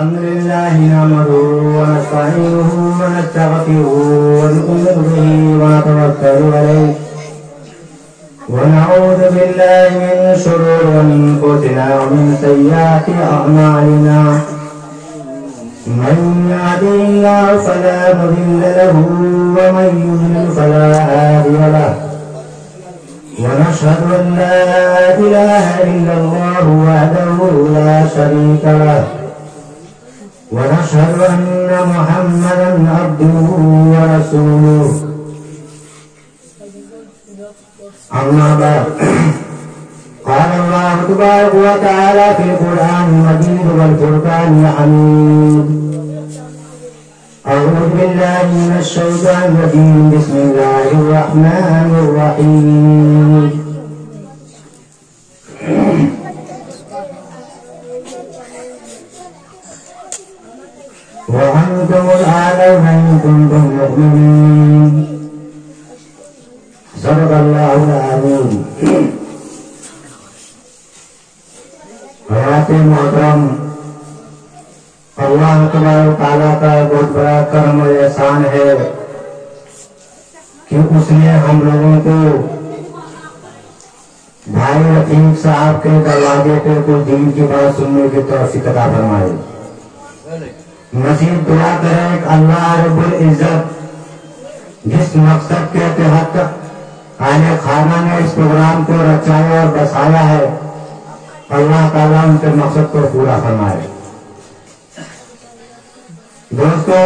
الحمد لله نحمده ونستعينه ونستغفره ونؤمن به ونتوكل عليه ونعوذ بالله من شرور أنفسنا ومن سيئات أعمالنا من يهده الله فلا مضل له ومن يضلل فلا هادي له ونشهد أن لا إله إلا الله وحده لا شريك له ونشهد أن محمدا عبده ورسوله أما بعد قال الله تبارك وتعالى في القرآن المجيد والفرقان الحميد أعوذ بالله من الشيطان الرجيم بسم الله الرحمن الرحيم وأنتم الأعلون إن كنتم مؤمنين صدق الله العظيم حضرات محترم اللہ تبارک تعالیٰ کا بہت بڑا کرم اور احسان ہے کہ اس نے ہم لوگوں کو بھائی رفیق صاحب کے دروازے پہ کچھ دین کی بات سننے کی توفیق عطا فرمائی. مزید دعا کریں کہ اللہ رب العزت جس مقصد کے تحت آنے خانہ نے اس پروگرام کو رچایا اور بسایا ہے اللہ تعالیٰ ان کے مقصد کو پورا فرمائے. دوستو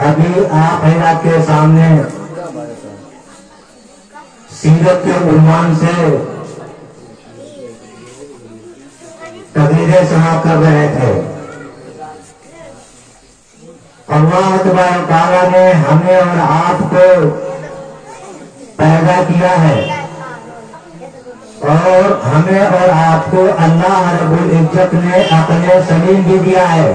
ابھی آپ حضرات کے سامنے سیرت کے عنوان سے تقریریں سماعت کر رہے تھے. اللہ تبارک تعالیٰ نے ہمیں اور آپ کو پیدا کیا ہے اور ہمیں اور آپ کو اللہ رب العزت نے عقل سلیم بھی دیا ہے.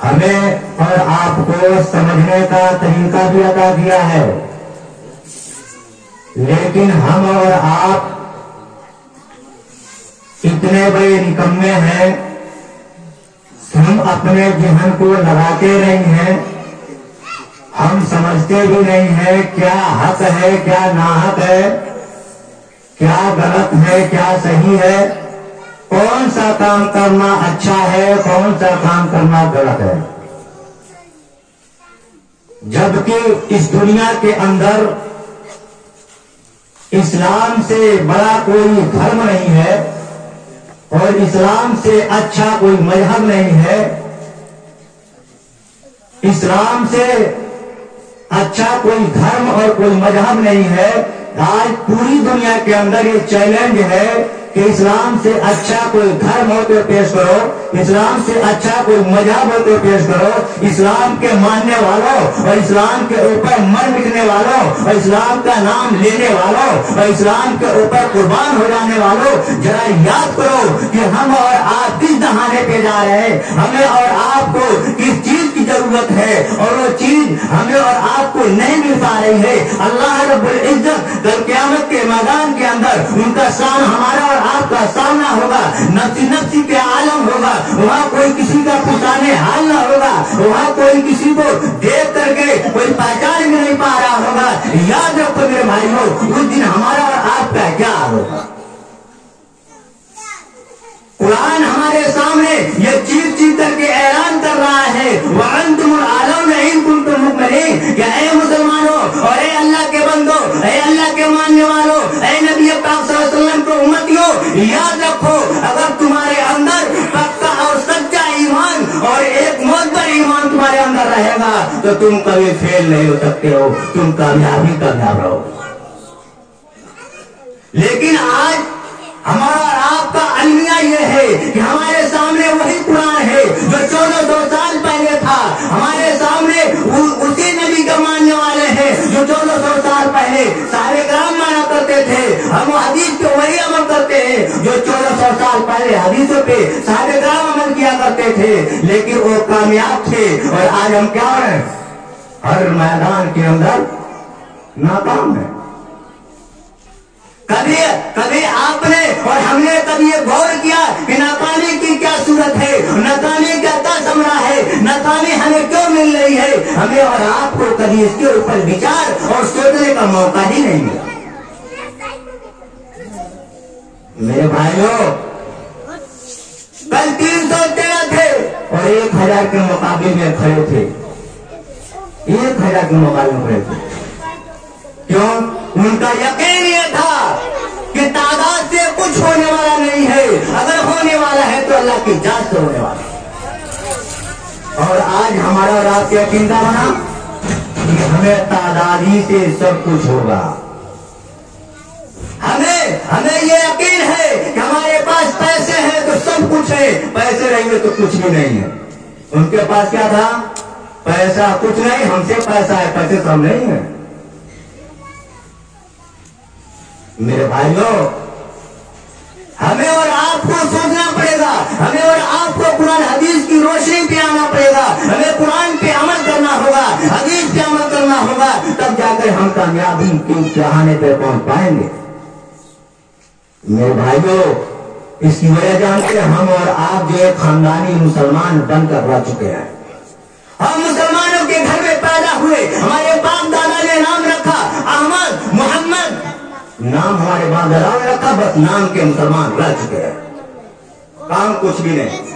ہمیں اور آپ کو سمجھنے کا طریقہ بھی عطا کیا ہے. لیکن ہم اور آپ اتنے بڑے نکمے ہیں ہم اپنے ذہن کو لگاتے نہیں ہیں. ہم سمجھتے بھی نہیں ہیں کیا حق ہے کیا ناحق ہے, کیا غلط ہے کیا صحیح ہے, کون سا کام کرنا اچھا ہے کون سا کام کرنا غلط ہے. جبکہ اس دنیا کے اندر اسلام سے بڑا کوئی دھرم نہیں ہے اور اسلام سے اچھا کوئی مذہب نہیں ہے. اسلام سے اچھا کوئی دھرم اور کوئی مذہب نہیں ہے. آج پوری دنیا کے اندر یہ چیلنج ہے کہ اسلام سے اچھا کوئی دھرم ہو تو پیش کرو, اسلام سے اچھا کوئی مذہب ہو تو پیش کرو. اسلام کے ماننے والوں اور اسلام کے اوپر مر مٹنے والوں اور اسلام کا نام لینے والوں اور اسلام کے اوپر قربان ہو جانے والوں, ذرا یاد کرو کہ ہم اور آپ کس دہانے پہ جا رہے ہیں, ہمیں اور آپ کو کس چیز کی ضرورت ہے اور وہ چیز ہمیں اور آپ کو نہیں مل پا رہی ہے. اللہ رب العزت کل قیامت کے میدان کے اندر ان کا سامنا ہمارا اور آپ کا سامنا ہوگا. نفسی نفسی کے عالم ہوگا, وہاں کوئی کسی کا پوچھانے حال نہ ہوگا, وہاں کوئی کسی کو دیکھ کر کے کوئی پہچان بھی نہیں پا رہا ہوگا. یاد رکھو میرے بھائیوں اس دن ہمارا اور آپ کا کیا ہوگا. قرآن ہمارے سامنے یہ چیخ چیخ کر کے اعلان کر رہا ہے وَأَنْتُمُ الْأَعْلَوْنَ إِن كُنتُم مُؤْمِنِينَ, کہ اے مسلمانوں اور اے اللہ کے بندوں, اے اللہ کے ماننے والوں, اے نبی پاک صلی اللہ علیہ وسلم کے امتیوں, یاد رکھو اگر تمہارے اندر پکا اور سچا ایمان اور ایک معتبر ایمان تمہارے اندر رہے گا تو تم کبھی فیل نہیں ہو سکتے ہو, تم کامیابی کامیاب رہو. لیکن آج ہمارا اور آپ کا المیہ یہ ہے کہ ہمارے سامنے وہی قرآن ہے جو 1400 سال پہلے تھا. ہمارے سامنے اسی نبی کا ماننے والے ہیں جو 1400 سال پہلے صحابہ کرام مانا کرتے تھے. ہم حدیث پہ وہی عمل کرتے ہیں جو 1400 سال پہلے حدیثوں پہ صحابہ کرام عمل کیا کرتے تھے, لیکن وہ کامیاب تھے. اور آج ہم کیا ہو رہے ہیں, ہر میدان کے اندر ناکام ہے. کبھی آپ نے اور ہم نے کبھی یہ غور کیا کہ ناکامی کی کیا صورت ہے، ناکامی کا کیا ثمرہ ہے، ناکامی ہمیں کیوں مل رہی ہے؟ ہمیں اور آپ کو کبھی اس کے اوپر وچار اور سوچنے کا موقع ہی نہیں ملا۔ میرے بھائیوں، کل 313 تھے اور 1000 کے مقابلے میں کھڑے تھے، 1000 کے مقابلے میں کھڑے تھے۔ کیوں؟ ان کا یقین یہ تھا کہ تعداد سے کچھ ہونے والا نہیں ہے، اگر ہونے والا ہے تو اللہ کی ذات سے ہونے والا ہے۔ اور آج ہمارا اور آپ کا یقین کیا بنا کہ ہمیں تعداد ہی سے سب کچھ ہوگا۔ ہمیں یہ یقین ہے کہ ہمارے پاس پیسے ہیں تو سب کچھ ہے، پیسے رہیں گے تو کچھ بھی نہیں ہے۔ ان کے پاس کیا تھا؟ پیسہ کچھ نہیں، ہم سے پیسہ ہے، پیسے سب نہیں ہے۔ میرے بھائیوں، ہمیں اور آپ کو سوچنا پڑے گا، ہمیں اور آپ کو قرآن حدیث کی روشنی پہ آنا پڑے گا، ہمیں قرآن پہ عمل کرنا ہوگا، حدیث پہ عمل کرنا ہوگا، تب جا کر ہم کامیابی کے چڑھانے پہ پہنچ پائیں گے۔ میرے بھائیوں، اس کی وجہ جانتے ہم اور آپ جو ایک خاندانی مسلمان بن کر رہ چکے ہیں۔ ہم مسلمانوں کے گھر میں پیدا ہوئے، ہمارے باپ دادا نے نام رکھا احمد، محمد، نام ہمارے باپ دادا نے رکھا، بس نام کے مسلمان رہ چکے ہیں، کام کچھ بھی نہیں۔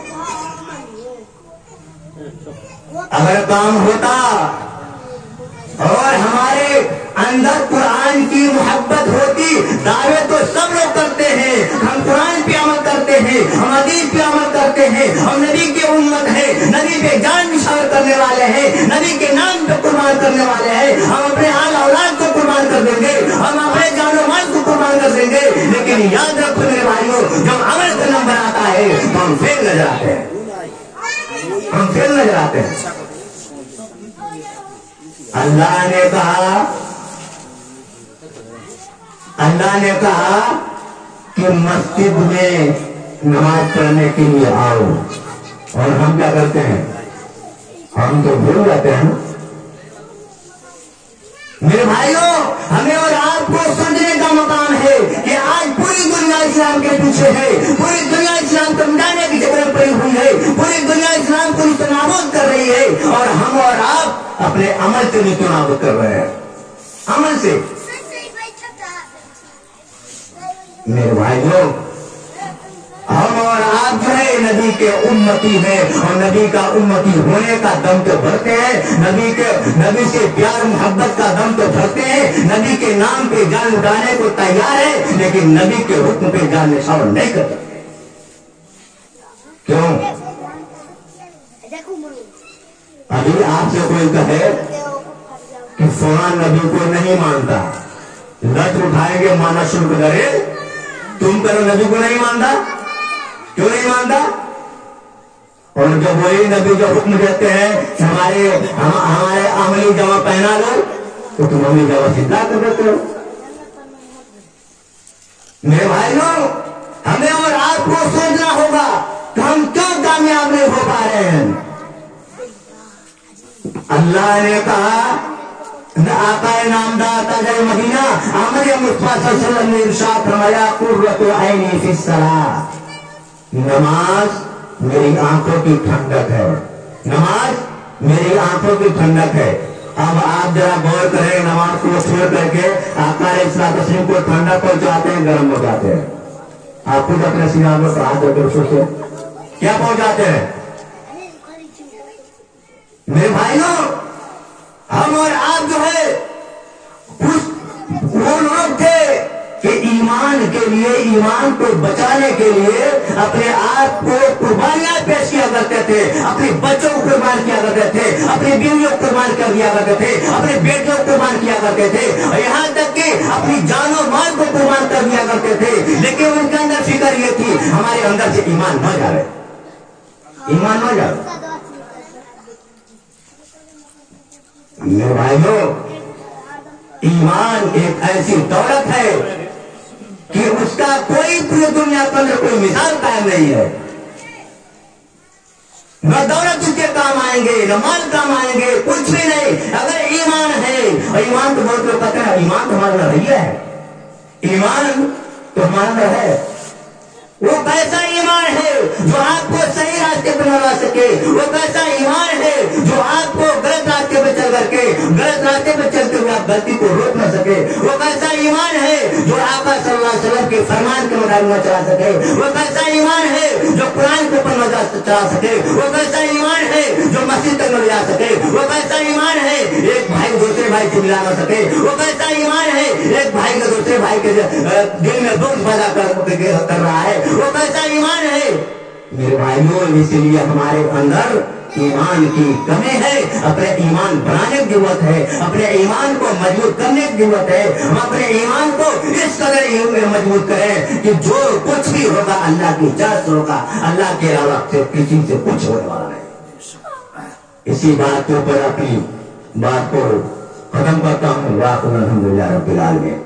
اگر کام ہوتا اور ہمارے اندر قرآن کی محبت ہوتی، دعوے تو سب لوگ کرتے ہیں، ہم قرآن پہ عمل کرتے ہیں، ہم حدیث پہ عمل کرتے ہیں، ہم نبی کی امت ہے، نبی پہ جان نثار کرنے والے ہیں، نبی کے نام پہ قربان کرنے والے ہیں، ہم اپنے آل اولاد کو قربان کر دیں گے، ہم اپنے جان و مال کو قربان کر دیں گے، لیکن یاد رکھو میرے بھائیوں، جب عمل کا نمبر آتا ہے تو ہم فیل نظر آتے ہیں، ہم فیل نظر آتے ہیں۔ اللہ نے کہا کہ مسجد میں نماز پڑھنے کے لیے آؤ، اور ہم کیا کرتے ہیں؟ ہم تو بھول جاتے ہیں۔ میرے بھائیوں، ہمیں اور آپ کو سمجھنے کا مقام ہے کہ آج پوری دنیا اسلام کے پیچھے ہے، پوری دنیا اسلام کو مٹانے کی جگہ پڑی ہوئی ہے، پوری دنیا اسلام کو نابود کر رہی ہے، اور ہم اور آپ اپنے عمل سے نابود کر رہے ہیں، عمل سے۔ میرے بھائیوں، ہم اور آپ جو ہے نبی کے امتی ہیں، اور نبی کا امتی ہونے کا دم تو بھرتے ہیں، نبی سے پیار محبت کا دم تو بھرتے ہیں، نبی کے نام پہ جان اٹھانے کو تیار ہے، لیکن نبی کے حکم پہ جان نثار نہیں کرتے۔ کیوں؟ ابھی آپ سے کوئی کہے کہ فلاں نبی کو نہیں مانتا، لت اٹھائیں گے، مانا شروع کرے، تم کرو نبی کو نہیں مانتا، کیوں نہیں مانتا؟ اور جب وہی نبی جو حکم دیتے ہیں ہمارے عملی جمع پہنا لو، تو تم عملی جمع سیدھا کر دیتے ہو۔ میرے بھائیوں، ہمیں اور آپ کو سوچنا ہوگا کہ ہم کیوں کامیاب نہیں ہو پا رہے ہیں۔ اللہ نے کہا، آقا نامدار تاجر مدینہ احمد مصطفیٰ صلی اللہ علیہ وسلم نے ارشاد فرمایا، قرۃ عینی فی الصلاۃ، نماز میری آنکھوں کی ٹھنڈک ہے، نماز میری آنکھوں کی ٹھنڈک ہے۔ اب آپ ذرا غور کریں، نماز کو چھوڑ کر کے آقا علیہ السلام کو ٹھنڈک پہنچاتے ہیں، گرم ہو جاتے ہیں۔ آپ خود اپنے سینے میں ہاتھ رکھ کر سوچیں، کیا پہنچاتے ہیں؟ میرے بھائیوں، ہم اور آپ جو ہے وہ لوگ تھے کہ ایمان کے لیے، ایمان کو بچانے کے لیے اپنے آپ کو قربانیاں پیش کیا کرتے تھے، اپنے بچوں کو قربان کیا کرتے تھے، اپنی بیویوں کو قربان کر دیا کرتے تھے، اپنے بیٹوں کو قربان کیا کرتے تھے، یہاں تک کہ اپنی جان و مال کو قربان کر دیا کرتے تھے، لیکن ان کے اندر فکر یہ تھی ہمارے اندر سے ایمان نہ جائے، ایمان نہ جائے۔ میرے بھائیوں، ایمان ایک ایسی دولت ہے کہ اس کا کوئی پوری دنیا کے اندر کوئی مثال قائم نہیں ہے۔ نہ دولت اس کے کام آئیں گے، نہ مال کام آئیں گے، کچھ بھی نہیں اگر ایمان ہے۔ اور ایمان تو بہت لوگ کہتے ہیں ایمان تو ہمارا رویہ ہے، ایمان تو ہمارا ہے، وہ کیسا ایمان ہے جو آپ کو صحیح راستے پہ لگا سکے، وہ کیسا ایمان ہے جو آپ کو غلط راستے پہ چل کر کے غلط راستے پہ چلتے ہوئے آپ غلطی کو روک نہ سکے، وہ کیسا ایمان ہے جو آقا صلی اللہ علیہ وسلم کے فرمان کے مطابق نہ چلا سکے، وہ کیسا ایمان ہے جو قرآن کے اوپر نہ چلا سکے، وہ کیسا ایمان ہے جو مسجد تک نہ لے جا سکے، وہ کیسا ایمان ہے ایک بھائی دوسرے بھائی سے ملا نہ سکے، وہ کیسا ایمان ہے ایک بھائی کا دوسرے بھائی کے دل میں بغض پیدا کر رہا ہے، وہ کیسا ایمان ہے میرے بھائیوں۔ اس لیے ہمارے اندر ایمان کی کمی ہے، اپنے ایمان بنانے کی ضرورت ہے، اپنے ایمان کو مضبوط کرنے کی ضرورت ہے، ہم اپنے ایمان کو اس قدر مضبوط کریں کہ جو کچھ بھی ہوگا اللہ کی اجازت سے ہوگا، اللہ کے علاوہ سے کسی سے کچھ ہونے والا نہیں۔ اسی بات کے اوپر اپنی بات کو ختم کرتا ہوں۔ الحمدللہ رب العالمین۔